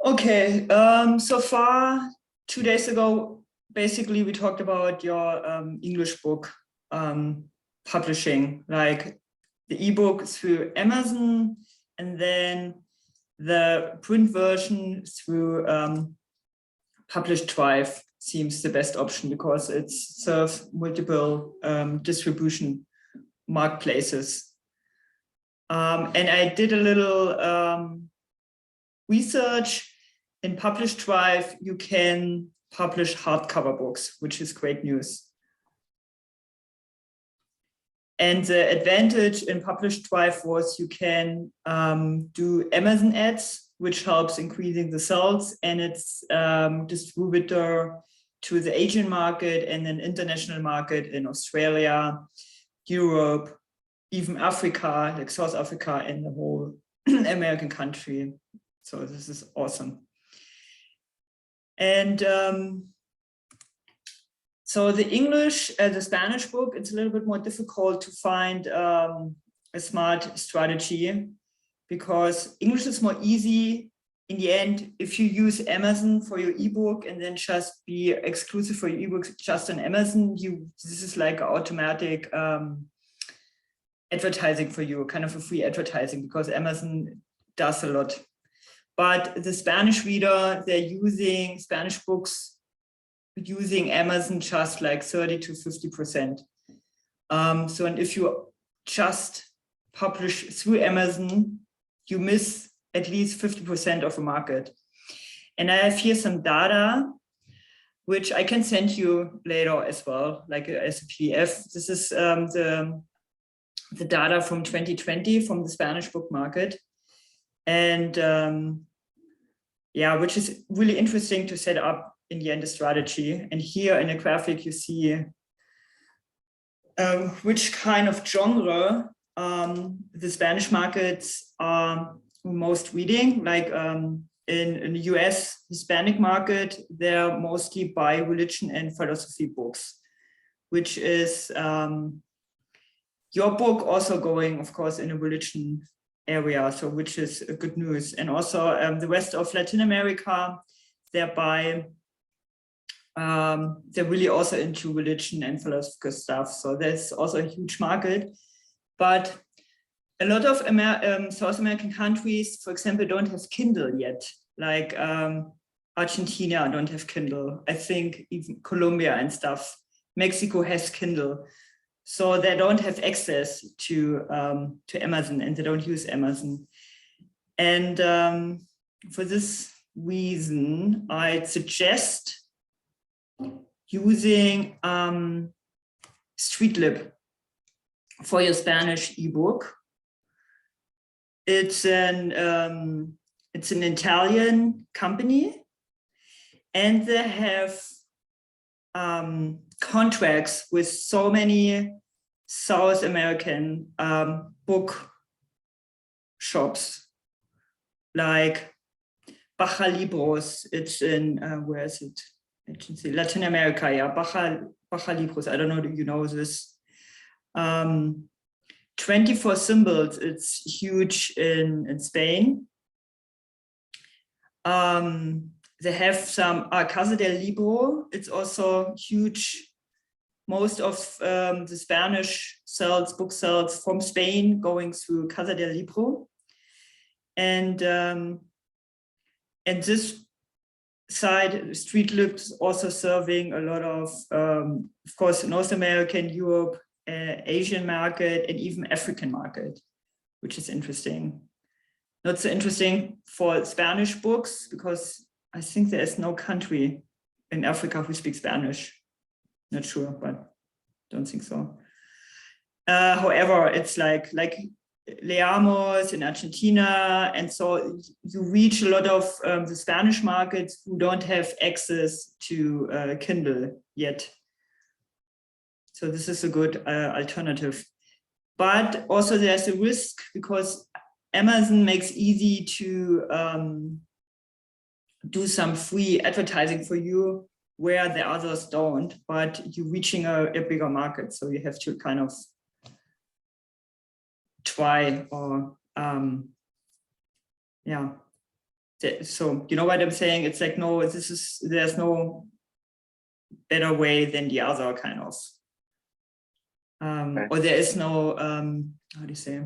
Okay, so far, 2 days ago, basically we talked about your English book publishing, like the ebook through Amazon, and then the print version through PublishDrive seems the best option because it serves multiple distribution marketplaces. And I did a little research. In PublishDrive, you can publish hardcover books, which is great news. And the advantage in PublishDrive was you can do Amazon ads, which helps increasing the sales, and it's distributor to the Asian market and an international market in Australia, Europe, even Africa, like South Africa, and the whole American country. So this is awesome. And so the English, the Spanish book, it's a little bit more difficult to find a smart strategy because English is more easy. In the end, if you use Amazon for your ebook and then just be exclusive for your ebook just on Amazon, this is like automatic advertising for you, kind of a free advertising, because Amazon does a lot. But the Spanish reader, they're using Spanish books using Amazon just like 30 to 50%. So, and if you just publish through Amazon, you miss at least 50% of the market. And I have here some data, which I can send you later as well, like as a PDF. This is the data from 2020 from the Spanish book market. And yeah, which is really interesting to set up in the end a strategy. And here in the graphic, you see which kind of genre the Spanish markets are most reading. Like in the US Hispanic market, they're mostly by religion and philosophy books, which is your book also going, of course, in a religion area, so which is good news. And also the rest of Latin America, they're really also into religion and philosophical stuff. So there's also a huge market. But a lot of South American countries, for example, don't have Kindle yet. Like Argentina don't have Kindle. I think even Colombia and stuff. Mexico has Kindle. So they don't have access to Amazon, and they don't use Amazon. And for this reason, I'd suggest using Streetlib for your Spanish ebook. It's an Italian company, and they have contracts with so many South American book shops, like Baja Libros. It's in where is it? Latin America, yeah, Baja Libros. I don't know, do you know this? 24 Symbols, it's huge in Spain. They have some Casa del Libro, it's also huge. Most of the Spanish book sales from Spain going through Casa del Libro. And this side, Streetlib, is also serving a lot of course, North American, Europe, Asian market, and even African market, which is interesting. Not so interesting for Spanish books, because I think there is no country in Africa who speaks Spanish. Not sure, but don't think so. However, it's like Leamos in Argentina, and so you reach a lot of the Spanish markets who don't have access to Kindle yet. So this is a good alternative. But also there's a risk, because Amazon makes easy to do some free advertising for you where the others don't, but you're reaching a bigger market. So you have to kind of try or yeah. So you know what I'm saying? It's like, no, there's no better way than the other kind of. Or there is no, how do you say?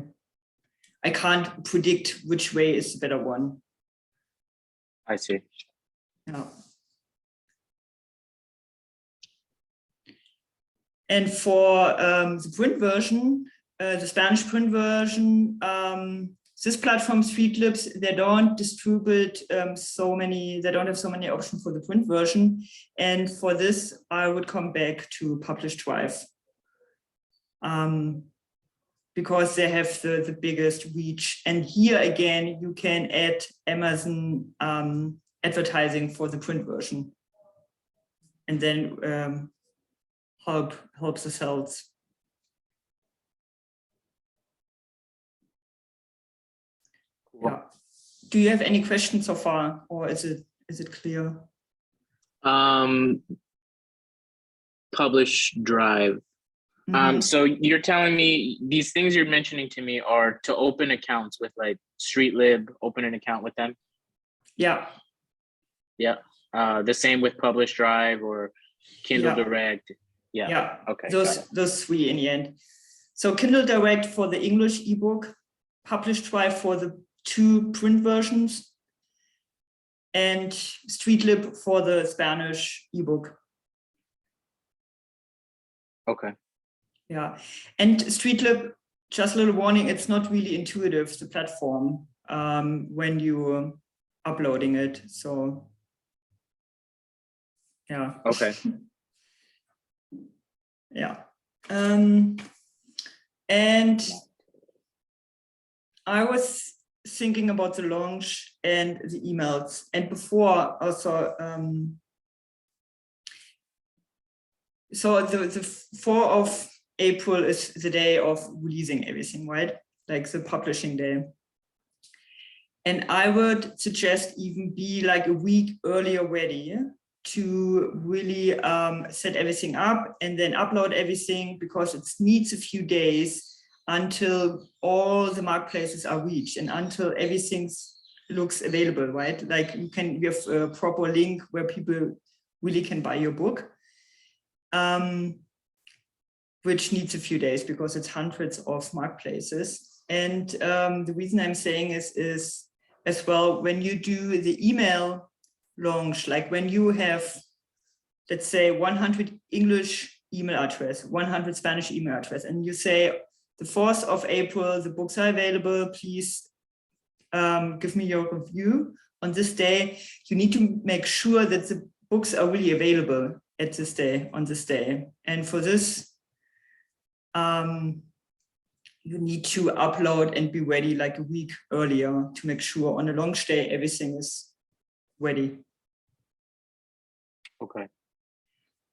I can't predict which way is the better one. I see. Yeah. And for the print version, the Spanish print version, this platform Streetlibs, they don't distribute they don't have so many options for the print version. And for this, I would come back to Publish Drive. Because they have the biggest reach. And here again, you can add Amazon advertising for the print version. And then help the sales. Cool. Yeah. Do you have any questions so far, or is it clear? Publish Drive. So you're telling me these things you're mentioning to me are to open accounts with like Streetlib, open an account with them? Yeah. Yeah. The same with Publish Drive or Kindle Direct. Yeah. Yeah. Okay. Those three in the end. So Kindle Direct for the English ebook, Publish Drive for the 2 print versions, and Streetlib for the Spanish ebook. Okay. Yeah, and Streetlib, just a little warning, it's not really intuitive, the platform, when you uploading it. So, yeah. Okay. Yeah. And I was thinking about the launch and the emails, and before also, so the 4th of April is the day of releasing everything, right? Like the publishing day. And I would suggest even be like a week earlier ready to really set everything up and then upload everything, because it needs a few days until all the marketplaces are reached and until everything looks available, right? Like you have a proper link where people really can buy your book. Which needs a few days because it's hundreds of marketplaces. And the reason I'm saying is as well, when you do the email launch, like when you have, let's say 100 English email address, 100 Spanish email address, and you say the 4th of April, the books are available, please give me your review on this day, you need to make sure that the books are really available at this day, on this day. And for this, you need to upload and be ready like a week earlier to make sure on a launch day everything is ready. Okay.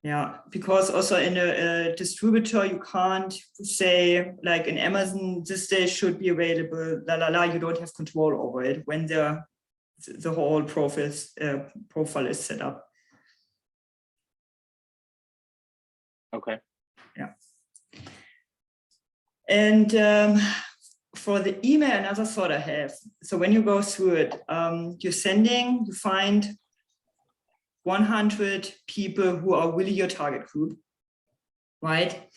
Yeah, because also in a distributor, you can't say like in Amazon, this day should be available, you don't have control over it when the whole profile is set up. Okay. Yeah. And for the email, another thought I have. So when you go through it, you find 100 people who are really your target group, right?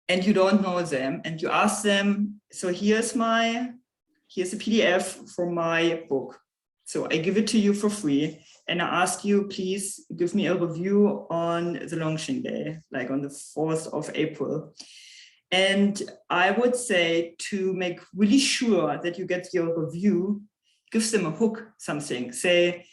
And you don't know them, and you ask them, so here's a PDF from my book. So I give it to you for free, and I ask you, please give me a review on the launching day, like on the 4th of April. And I would say, to make really sure that you get your review, give them a hook, something. Say,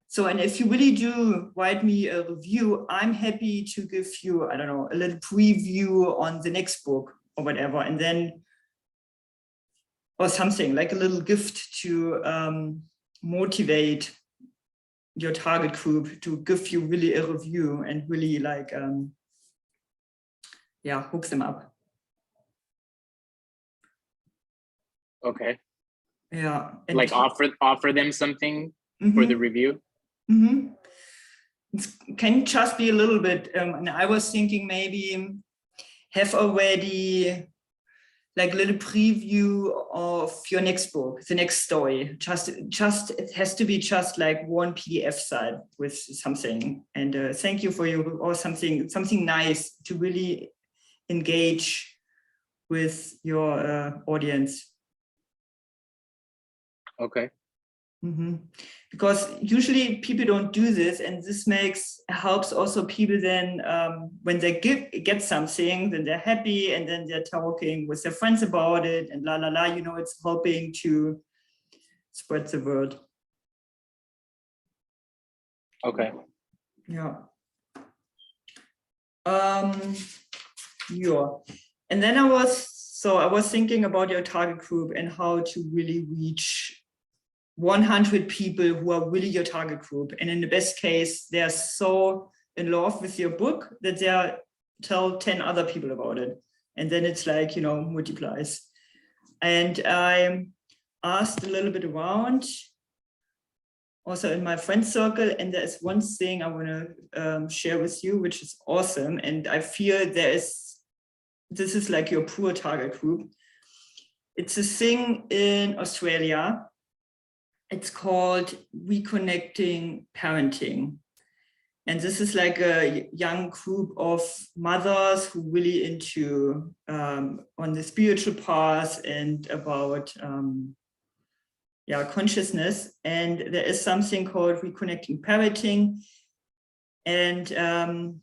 so, and if you really do write me a review, I'm happy to give you, I don't know, a little preview on the next book or whatever. And then, or something like a little gift to motivate your target group to give you really a review and really like, hook them up. Okay. Yeah. And like offer them something for the review. Mm-hmm. It can just be a little bit, and I was thinking maybe have already like a little preview of your next book, the next story. Just it has to be just like one PDF site with something. And thank you for your, or something nice to really engage with your audience. Okay. Mm-hmm. Because usually people don't do this, and this helps also people then when they get something, then they're happy, and then they're talking with their friends about it, and la la la. You know, it's helping to spread the word. Okay. Yeah. Yeah. And then I was thinking about your target group and how to really reach 100 people who are really your target group. And in the best case, they're so in love with your book that they tell 10 other people about it. And then it's like, you know, multiplies. And I asked a little bit around, also in my friend circle, and there's one thing I want to share with you, which is awesome. And I feel this is like your poor target group. It's a thing in Australia. It's called Reconnecting Parenting. And this is like a young group of mothers who really into on the spiritual path and about consciousness. And there is something called Reconnecting Parenting. And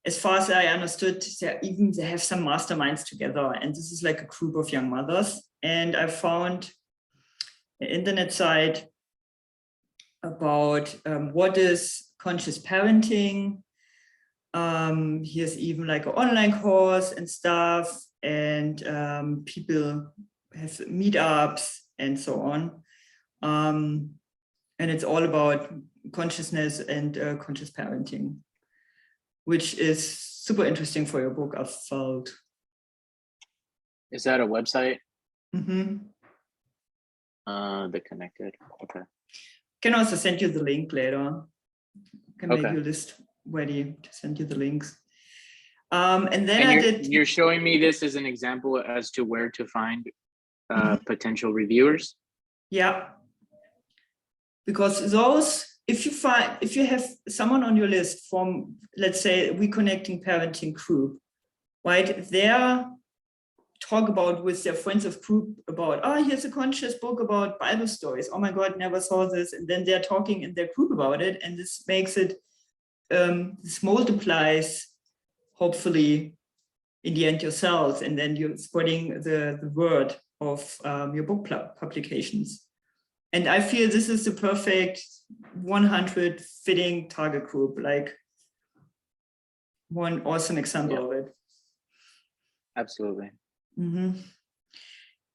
as far as I understood, they have some masterminds together. And this is like a group of young mothers. And I found an internet site about what is conscious parenting. Here's even like an online course and stuff, and people have meetups and so on. And it's all about consciousness and conscious parenting, which is super interesting for your book, I felt. Is that a website? Mm-hmm. The Connected. Okay. Can also send you the link later. Can make Okay. your list ready to send you the links. And then you're showing me this as an example as to where to find potential reviewers. Yeah. Because those, if you have someone on your list from, let's say, Reconnecting Parenting group, right? They're talk about with their friends of group about, oh, here's a conscious book about Bible stories. Oh my God, never saw this. And then they're talking in their group about it. And this makes it, this multiplies, hopefully, in the end yourselves. And then you're spreading the word of your book publications. And I feel this is the perfect 100 fitting target group, like one awesome example of it. Absolutely. Mm-hmm.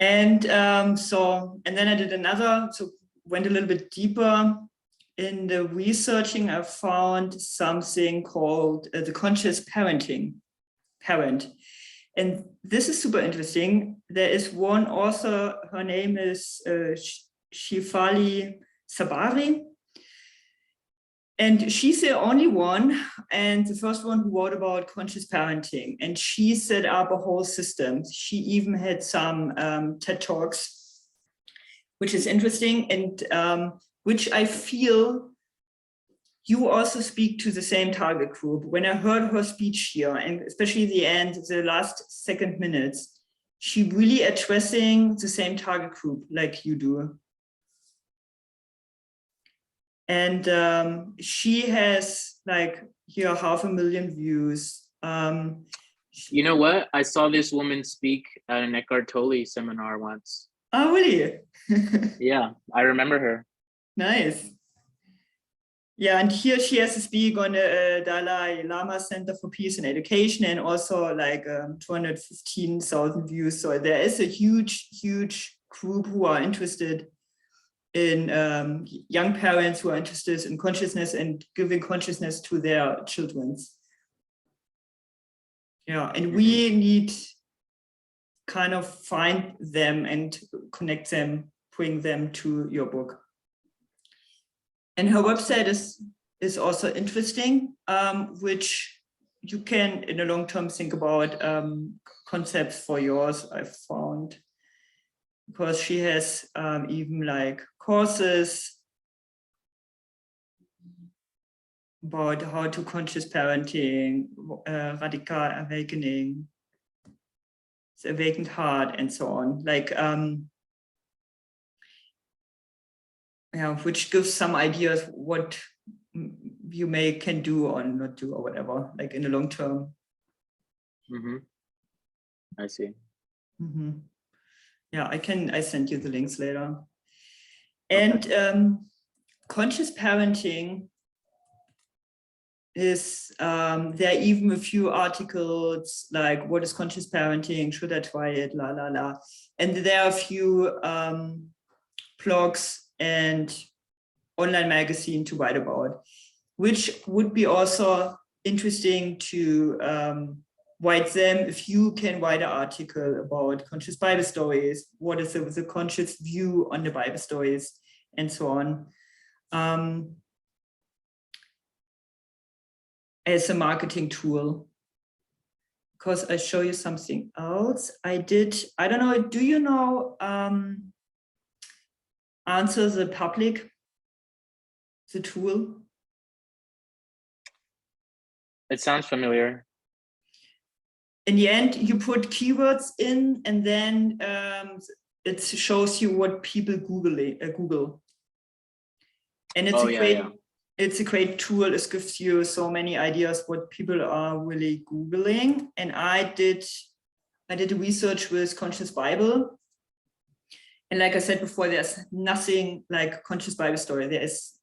And and then I did another, so went a little bit deeper in the researching. I found something called the conscious parent. And this is super interesting. There is one author, her name is Shefali Tsabary. And she's the only one, and the first one who wrote about conscious parenting. And she set up a whole system. She even had some TED Talks, which is interesting, and which I feel you also speak to the same target group. When I heard her speech here, and especially the end, the last second minutes, she really addressing the same target group like you do. And she has like here 500,000 views. You know what? I saw this woman speak at an Eckhart Tolle seminar once. Oh, really? Yeah, I remember her. Nice. Yeah, and here she has to speak on the Dalai Lama Center for Peace and Education, and also like 215,000 views. So there is a huge, huge group who are interested in young parents who are interested in consciousness and giving consciousness to their children. Yeah, and we need kind of find them and connect them, bring them to your book. And her website is also interesting, which you can in the long term think about concepts for yours, I've found, because she has even like courses about how to conscious parenting, radical awakening, the awakened heart, and so on. Like, yeah, which gives some ideas what you can do or not do or whatever, like in the long term. I see. Yeah, I send you the links later. And conscious parenting is, there are even a few articles like, what is conscious parenting? Should I try it? La, la, la. And there are a few blogs and online magazine to write about, which would be also interesting to write them. If you can write an article about conscious Bible stories, what is the conscious view on the Bible stories, and so on. As a marketing tool, because I show you something else. I don't know, do you know Answer the Public, the tool? It sounds familiar. In the end, you put keywords in, and then it shows you what people Google. And it's it's a great tool. It gives you so many ideas what people are really Googling. And I did research with Conscious Bible. And like I said before, there's nothing like Conscious Bible story. There is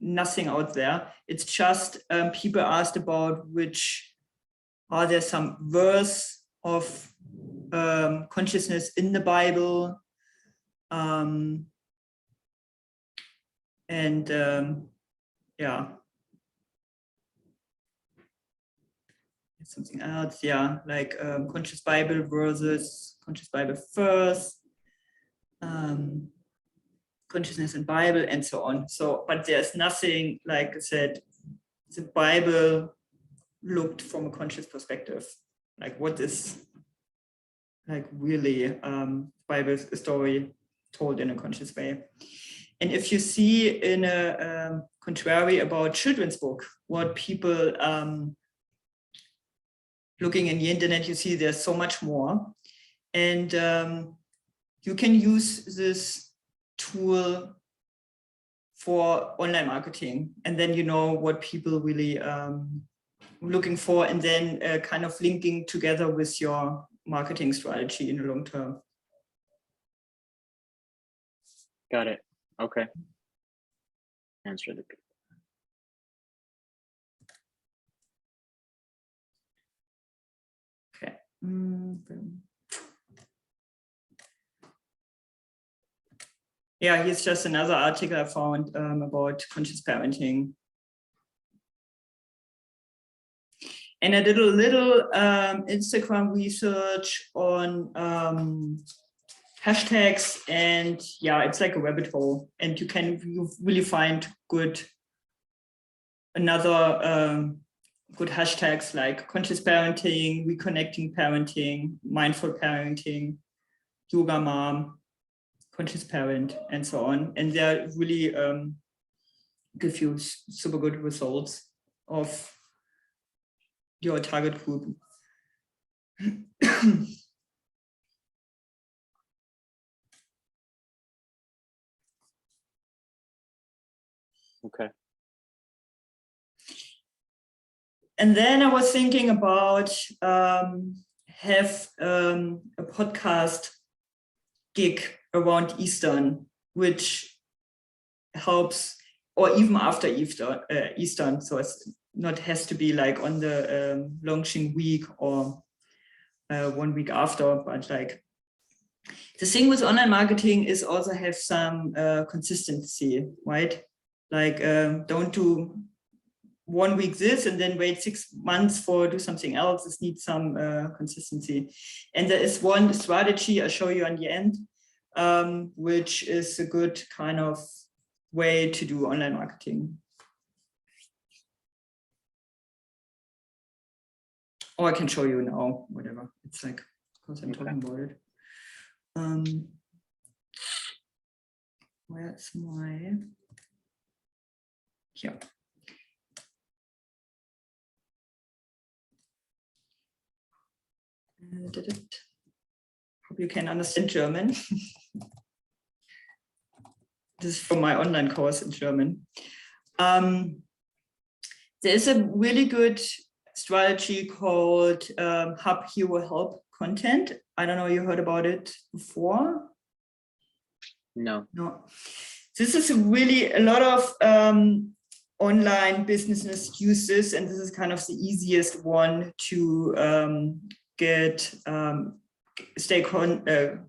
nothing out there. It's just people asked about are there some verse of consciousness in the Bible? Yeah. Something else, yeah, like Conscious Bible versus Conscious Bible first, consciousness and Bible, and so on. So, but there's nothing, like I said, the Bible looked from a conscious perspective, like what is like really Bible story told in a conscious way. And if you see in a contrary about children's book, what people looking in the internet, you see there's so much more. And you can use this tool for online marketing. And then you know what people really looking for, and then kind of linking together with your marketing strategy in the long term. Got it. Okay. Answer the people. Okay. Yeah, here's just another article I found about conscious parenting. And I did a little Instagram research on hashtags, and yeah, it's like a rabbit hole, and you really find good hashtags like conscious parenting, reconnecting parenting, mindful parenting, yoga mom, conscious parent, and so on. And they really give you super good results of your target group. Okay. And then I was thinking about have a podcast gig around Eastern, which helps, or even after Eastern. So it's not has to be like on the launching week or 1 week after, but like the thing with online marketing is also have some consistency, right? Like don't do 1 week this and then wait 6 months for do something else. This needs some consistency. And there is one strategy I'll show you on the end, which is a good kind of way to do online marketing. Or I can show you now, whatever. It's like, because I'm Okay. talking about it. Where's my, here. Hope you can understand German. This is from my online course in German. There is a really good strategy called Hub Hero Help Content. I don't know, you heard about it before? No. No. This is really a lot of online businesses use this, and this is kind of the easiest one to stay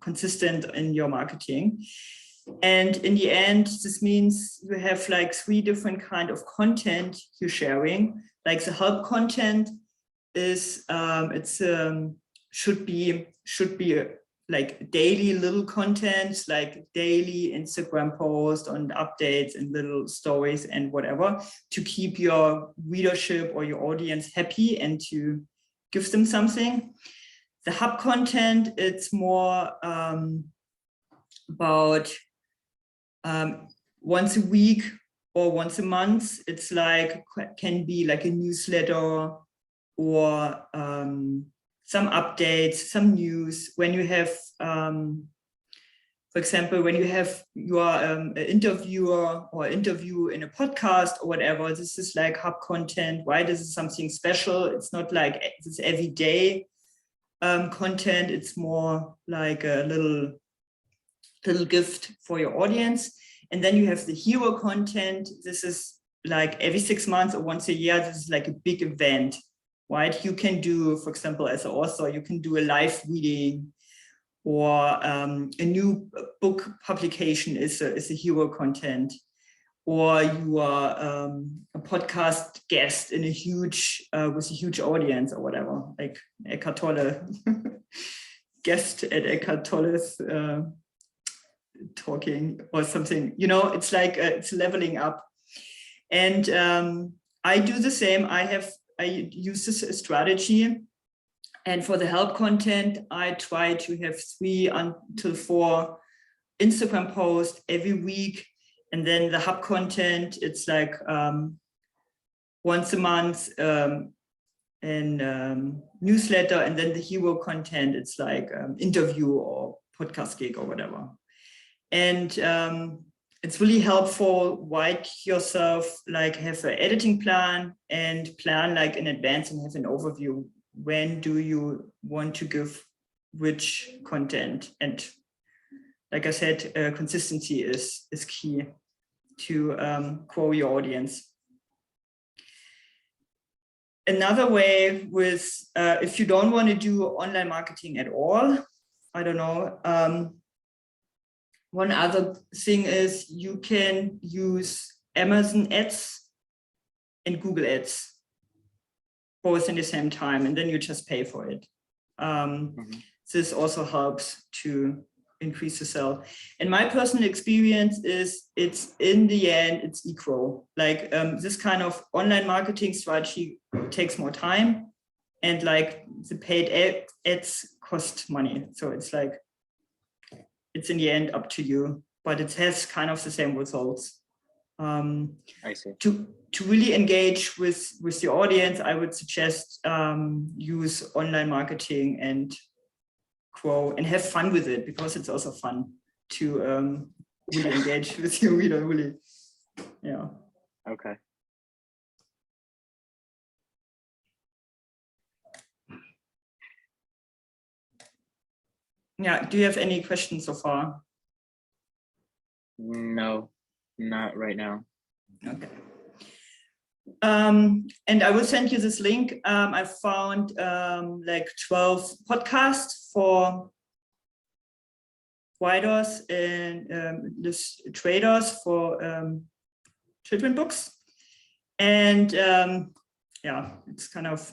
consistent in your marketing. And in the end, this means you have like 3 different kind of content you're sharing. Like the help content is should be like daily little contents, like daily Instagram posts and updates and little stories and whatever, to keep your readership or your audience happy and to give them something. The hub content, it's more about once a week or once a month. It's like, can be like a newsletter or some updates, some news. When you have, for example, when you are an interviewer or interview in a podcast or whatever, this is like hub content, right? This is something special. It's not like this everyday content. It's more like a little gift for your audience. And then you have the hero content. This is like every 6 months or once a year. This is like a big event, right? You can do, for example, as an author, you can do a live reading, or a new book publication is a hero content, or you are a podcast guest in a huge with a huge audience or whatever, like Eckhart Tolle guest at Eckhart Tolle's talking or something, you know. It's like it's leveling up. And I do the same. I use this strategy, and for the help content, I try to have 3 until 4 Instagram posts every week. And then the hub content, it's like once a month in newsletter. And then the hero content, it's like interview or podcast gig or whatever. And it's really helpful. Write yourself, like have an editing plan and plan like in advance and have an overview. When do you want to give which content? And like I said, consistency is key to grow your audience. Another way with, if you don't want to do online marketing at all, I don't know, one other thing is you can use Amazon ads and Google ads both in the same time, and then you just pay for it. This also helps to increase the sale. And my personal experience is it's in the end, it's equal. Like this kind of online marketing strategy takes more time, and like the paid ads cost money. So it's like, it's in the end up to you, but it has kind of the same results. I see. To really engage with the audience, I would suggest use online marketing and grow and have fun with it, because it's also fun to really engage with your reader, really. Yeah. Okay. Yeah, do you have any questions so far? No, not right now. Okay. And I will send you this link. I found like 12 podcasts for writers and this traders for children books. And yeah, it's kind of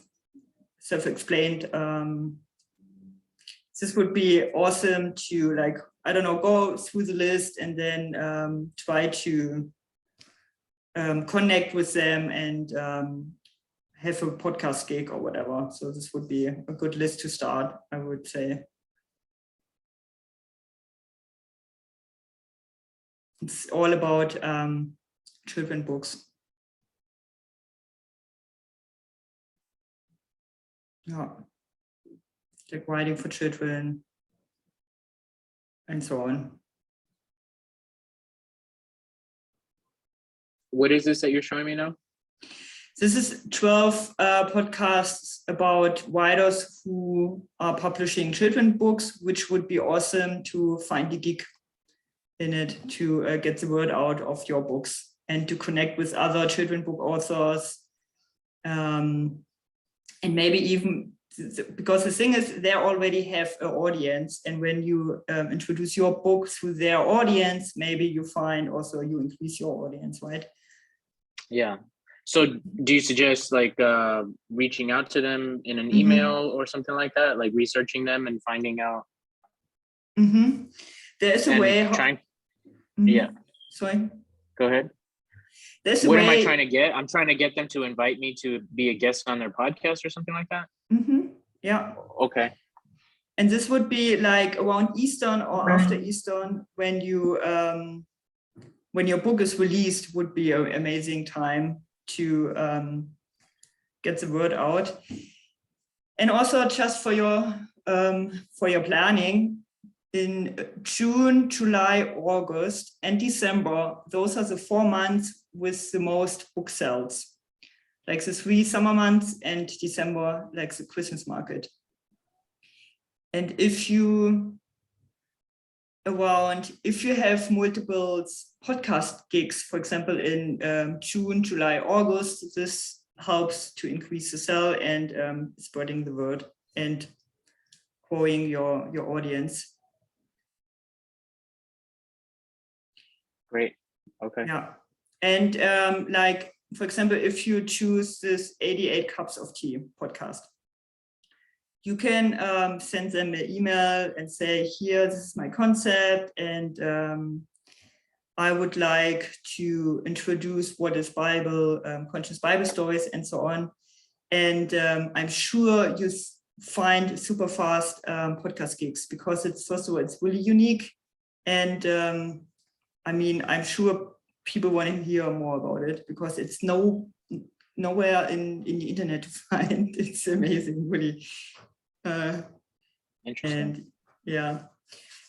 self-explained. This would be awesome to, like, I don't know, go through the list and then try to connect with them and have a podcast gig or whatever. So this would be a good list to start, I would say. It's all about children books. Yeah, like writing for children and so on. What is this that you're showing me now? This is 12 podcasts about writers who are publishing children books, which would be awesome to find a gig in it to get the word out of your books and to connect with other children book authors. And maybe even, because the thing is, they already have an audience. And when you introduce your book through their audience, maybe you find also you increase your audience, right? Yeah. So do you suggest like reaching out to them in an email or something like that, like researching them and finding out? There is a way. Yeah. Sorry. Go ahead. What am I trying to get? I'm trying to get them to invite me to be a guest on their podcast or something like that. Yeah. Okay. And this would be like around Eastern or after Eastern, when you when your book is released, would be an amazing time to get the word out. And also just for your planning, in June, July, August, and December, those are the 4 months with the most book sales, like the 3 summer months and December, like the Christmas market. And if you have multiple podcast gigs, for example, in June, July, August, this helps to increase the sale and spreading the word and growing your audience. Great. Okay. Yeah. And like, for example, if you choose this 88 Cups of Tea podcast, you can send them an email and say, here, this is my concept, and I would like to introduce what is Bible, conscious Bible stories, and so on. And I'm sure you find super fast podcast gigs, because it's, first of all, it's really unique. And I mean, I'm sure people want to hear more about it, because it's nowhere in the internet to find. It's amazing, really. Interesting. And yeah.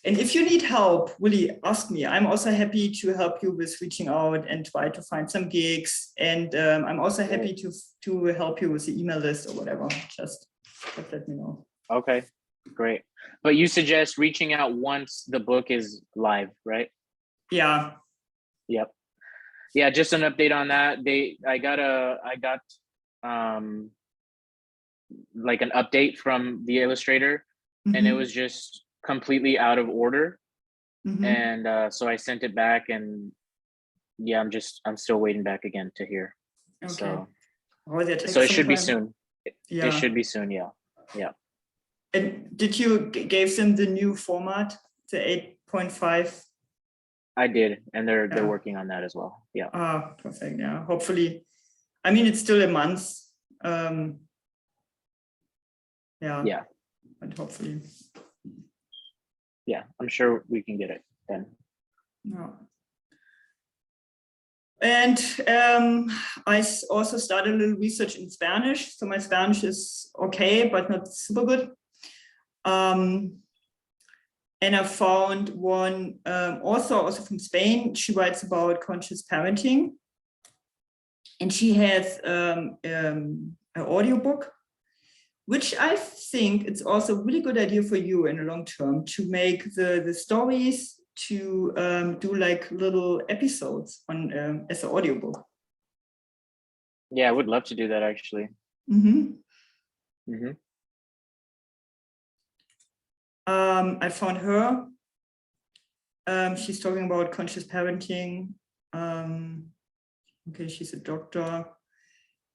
And if you need help, really ask me. I'm also happy to help you with reaching out and try to find some gigs. And I'm also happy to help you with the email list or whatever. Just let me know. Okay, great. But you suggest reaching out once the book is live, right? Yeah. Yep. Yeah, just an update on that. I got like an update from the illustrator, and it was just completely out of order. And so I sent it back, and yeah, I'm still waiting back again to hear. Okay. So it should be soon. Yeah. It should be soon. Yeah. Yeah. And did you gave them the new format, the 8.5? I did, and they're working on that as well. Yeah. Ah, perfect. Yeah. Hopefully, I mean, it's still a month. Yeah. But hopefully. Yeah, I'm sure we can get it then. Yeah. And I also started a little research in Spanish. So my Spanish is okay, but not super good. And I found one author also from Spain. She writes about conscious parenting. And she has an audiobook, which I think it's also a really good idea for you in the long term, to make the stories, to do like little episodes on as an audiobook. Yeah, I would love to do that, actually. I found her. She's talking about conscious parenting. Okay, she's a doctor.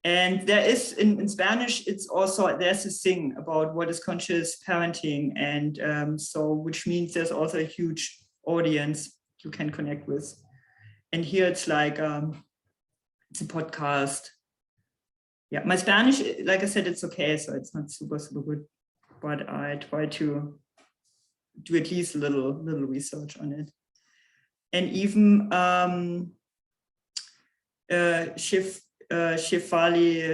And there is, in Spanish, it's also, there's a thing about what is conscious parenting. And so, which means there's also a huge audience you can connect with. And here it's like, it's a podcast. yeah, my Spanish, like I said, it's okay, so it's not super good, but I try to do at least a little research on it. And even Shefali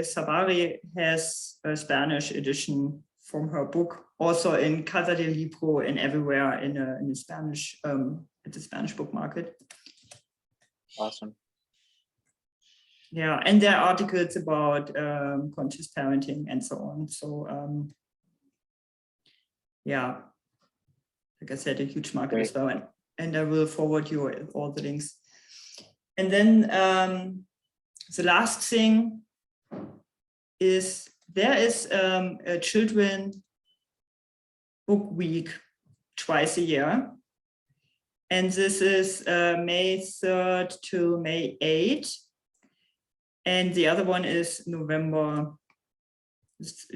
Sabari has a Spanish edition from her book, also in Casa del Libro and everywhere in the Spanish at the Spanish book market. Awesome. Yeah, and there are articles about conscious parenting and so on. So yeah, like I said, a huge market Great. as well. And I will forward you all the links. And then the last thing is there is a children book week twice a year. And this is May 3rd to May 8th. And the other one is November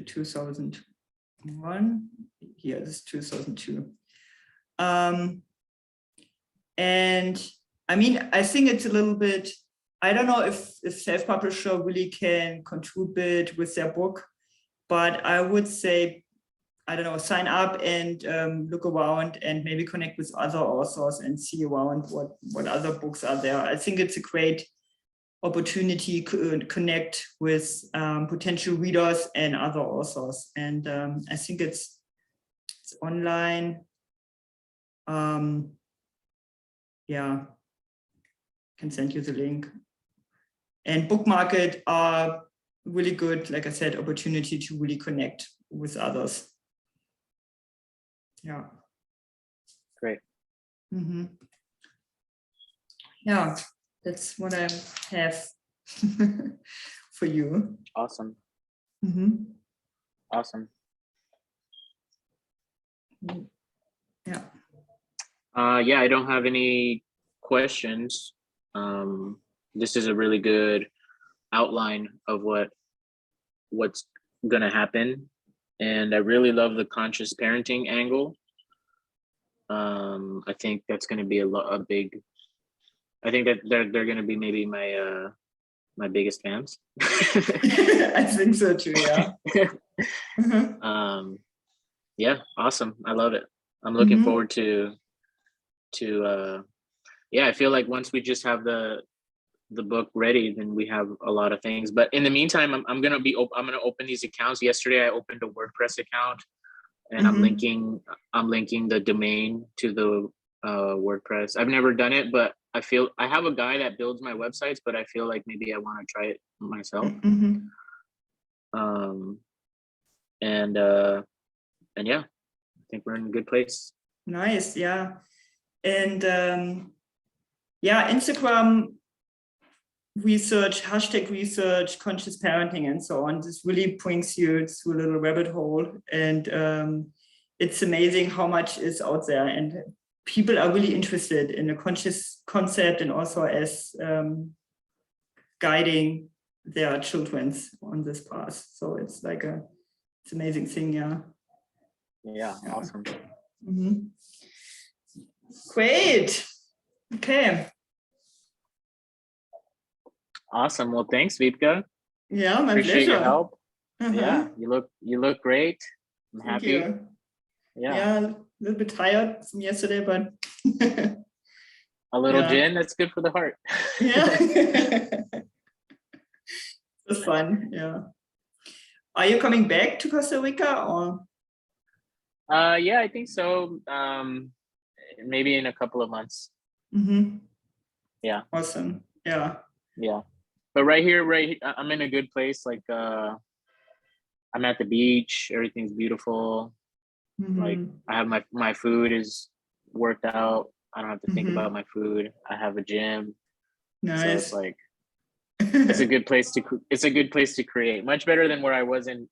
2001. Here, this is 2002. And I mean, I think it's a little bit, I don't know if self-publisher really can contribute with their book, but I would say, I don't know, sign up and look around and maybe connect with other authors and see around what other books are there. I think it's a great opportunity to connect with potential readers and other authors. And I think it's online. Yeah, can send you the link. And Book Market are really good, like I said, opportunity to really connect with others. Yeah. Great. Mm-hmm. Yeah, that's what I have for you. Awesome. Mm-hmm. Awesome. Yeah. Yeah, I don't have any questions. This is a really good outline of what's gonna happen, and I really love the conscious parenting angle. I think that's gonna be a big. I think that they're gonna be maybe my my biggest fans. I think so too. Yeah. Yeah, awesome. I love it. I'm looking forward to yeah, I feel like once we just have the book ready, then we have a lot of things. But in the meantime, I'm gonna open these accounts. Yesterday I opened a WordPress account, and I'm linking the domain to the WordPress. I've never done it, but I have a guy that builds my websites, but I feel like maybe I want to try it myself. And yeah, I think we're in a good place. Nice. Yeah. And yeah, Instagram research, hashtag research, conscious parenting, and so on. This really brings you through a little rabbit hole. And it's amazing how much is out there. And people are really interested in a conscious concept and also as guiding their children on this path. So it's like it's an amazing thing. Yeah. Yeah. Awesome. Great. Okay. Awesome. Well, thanks, Vipka. Yeah, my Appreciate pleasure. your help. Yeah, you look great. I'm happy. You. Yeah, a little bit tired from yesterday, but a little gin, that's good for the heart. Yeah. It's fun. Yeah. Are you coming back to Costa Rica or? Yeah, I think so. Maybe in a couple of months. Yeah. Awesome. Yeah. Yeah. But right here, I'm in a good place. Like I'm at the beach, everything's beautiful. Like I have my food is worked out. I don't have to think about my food. I have a gym. Nice. So it's like it's a good place to create. Much better than where I was in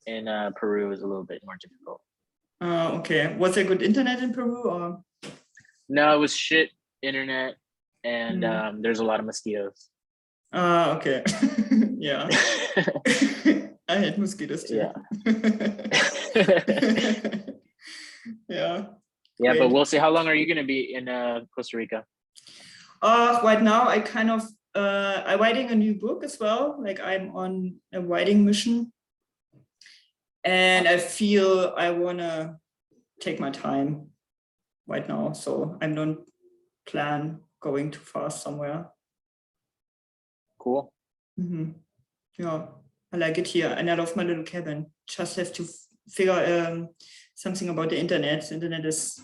Peru. It was a little bit more difficult. Okay. Was there good internet in Peru or? No, it was shit internet, and there's a lot of mosquitoes. Okay. Yeah. I had mosquitoes too. Yeah. Yeah. Yeah, but we'll see. How long are you going to be in Costa Rica? Right now, I kind of I'm writing a new book as well. Like I'm on a writing mission. And I feel I wanna take my time right now. So I don't plan going too fast somewhere. Cool. Yeah, I like it here. And I love my little cabin. Just have to figure something about the internet. The internet is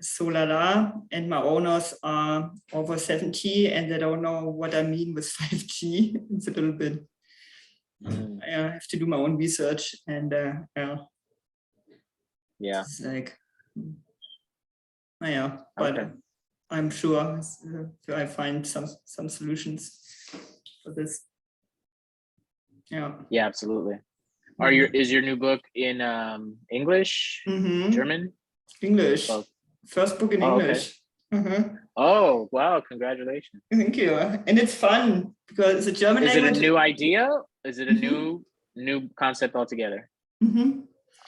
so la, and my owners are over 70 and they don't know what I mean with 5G. It's a little bit, I have to do my own research, and Yeah. it's like, but Okay. I'm sure I find some solutions for this. Yeah. Yeah, absolutely. Is your new book in English, German? English. Both. First book in Oh, English. okay. Oh, wow, congratulations. Thank you. And it's fun because it's a German language. Is it a new idea? Is it a new concept altogether?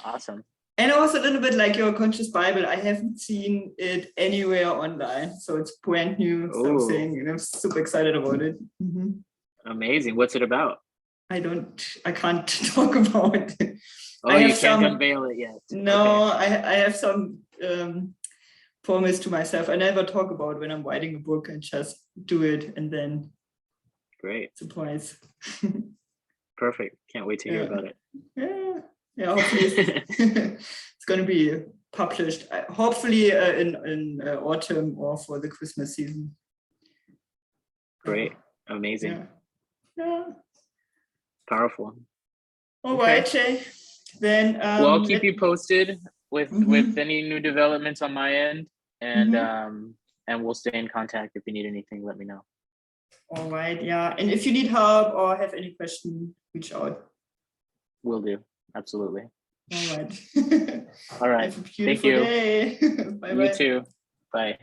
Awesome. And also a little bit like your Conscious Bible. I haven't seen it anywhere online, so it's brand new something, and I'm super excited about it. Amazing. What's it about? I can't talk about it. Oh, you can't unveil it yet. No, okay. I have some promise to myself. I never talk about when I'm writing a book. I just do it and then great surprise. Perfect. Can't wait to hear about it. Yeah, hopefully it's going to be published hopefully in autumn or for the Christmas season. Great. Amazing. Yeah. Powerful. All right, Jay. Then well, I'll keep you posted with any new developments on my end, and we'll stay in contact. If you need anything, let me know. All right. Yeah. And if you need help or have any question, reach out. Will do. Absolutely. All right. All right. Have a beautiful day. Bye-bye. You too. Bye.